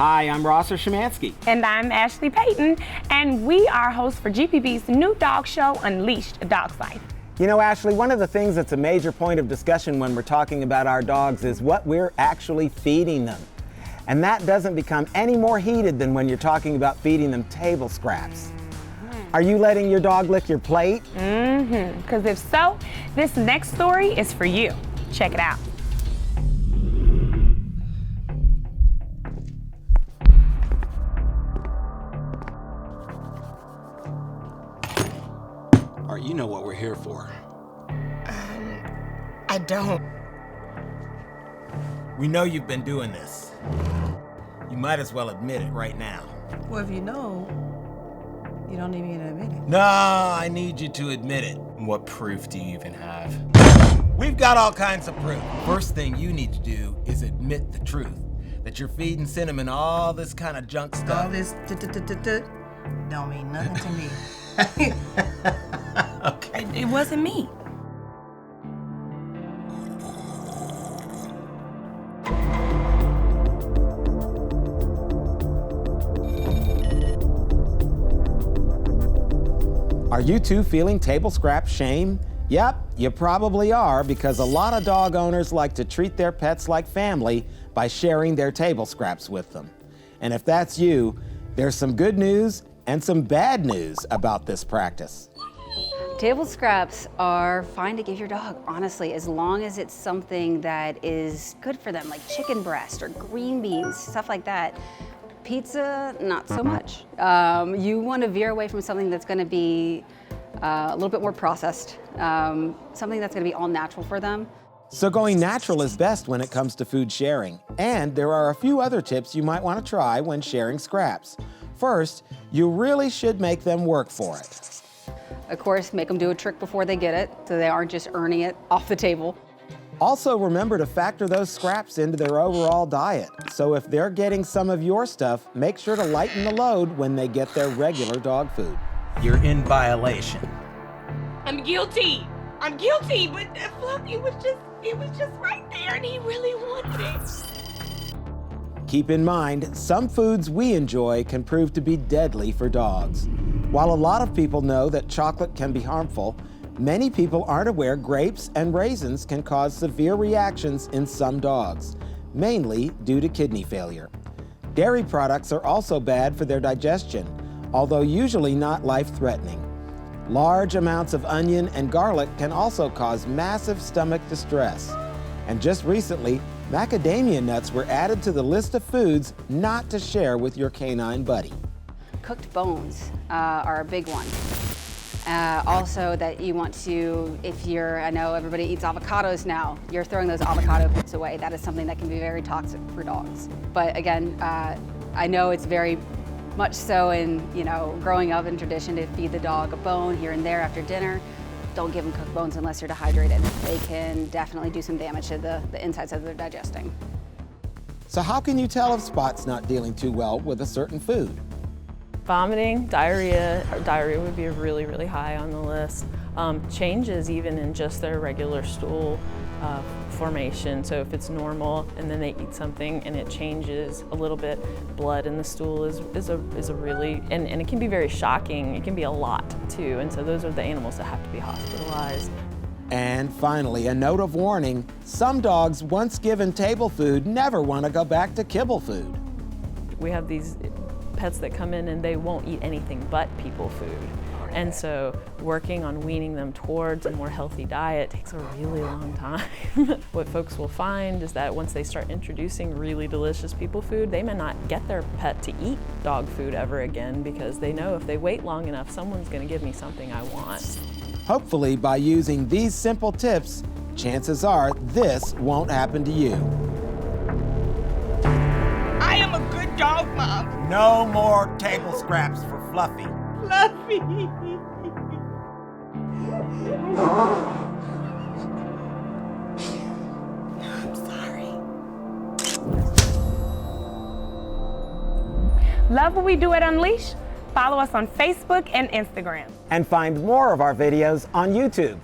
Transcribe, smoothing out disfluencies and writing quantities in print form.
Hi, I'm Rosser Szymanski. And I'm Ashley Payton, and we are hosts for GPB's new dog show, Unleashed: A Dog's Life. You know, Ashley, one of the things that's a major point of discussion when we're talking about our dogs is what we're actually feeding them. And that doesn't become any more heated than when you're talking about feeding them table scraps. Are you letting your dog lick your plate? Because if so, this next story is for you. Check it out. Or you know what we're here for. I don't. We know you've been doing this. You might as well admit it right now. Well, if you know, you don't need me to admit it. No, I need you to admit it. What proof do you even have? We've got all kinds of proof. First thing you need to do is admit the truth. That you're feeding Cinnamon all this kind of junk All stuff. this don't mean nothing to me. Okay. It wasn't me. Are you too feeling table scrap shame? Yep, you probably are, because a lot of dog owners like to treat their pets like family by sharing their table scraps with them. And if that's you, there's some good news and some bad news about this practice. Table scraps are fine to give your dog, honestly, as long as it's something that is good for them, like chicken breast or green beans, stuff like that. Pizza, not so much. You want to veer away from something that's going to be a little bit more processed, something that's going to be all natural for them. So going natural is best when it comes to food sharing. And there are a few other tips you might want to try when sharing scraps. First, you really should make them work for it. Of course, make them do a trick before they get it, so they aren't just earning it off the table. Also, remember to factor those scraps into their overall diet. So if they're getting some of your stuff, make sure to lighten the load when they get their regular dog food. You're in violation. I'm guilty, but Fluffy was just right there, and he really wanted it. Keep in mind, some foods we enjoy can prove to be deadly for dogs. While a lot of people know that chocolate can be harmful, many people aren't aware grapes and raisins can cause severe reactions in some dogs, mainly due to kidney failure. Dairy products are also bad for their digestion, although usually not life-threatening. Large amounts of onion and garlic can also cause massive stomach distress. And just recently, macadamia nuts were added to the list of foods not to share with your canine buddy. Cooked bones are a big one. Also that you want to, I know everybody eats avocados now, you're throwing those avocado bits away. That is something that can be very toxic for dogs. But again, I know it's very much so in, growing up in tradition to feed the dog a bone here and there after dinner. Don't give them cooked bones unless you're dehydrated. They can definitely do some damage to the insides as they're digesting. So how can you tell if Spot's not dealing too well with a certain food? Vomiting, diarrhea. Diarrhea would be really, really high on the list. Changes even in just their regular stool formation. So if it's normal and then they eat something and it changes a little bit, blood in the stool is a really, and it can be very shocking. It can be a lot too. And so those are the animals that have to be hospitalized. And finally, a note of warning, some dogs once given table food never want to go back to kibble food. We have these pets that come in and they won't eat anything but people food. And so working on weaning them towards a more healthy diet takes a really long time. What folks will find is that once they start introducing really delicious people food, they may not get their pet to eat dog food ever again because they know if they wait long enough, someone's going to give me something I want. Hopefully, by using these simple tips, chances are this won't happen to you. I am a good dog mom. No more table scraps for Fluffy. Fluffy. I'm sorry. Love what we do at Unleash? Follow us on Facebook and Instagram. And find more of our videos on YouTube.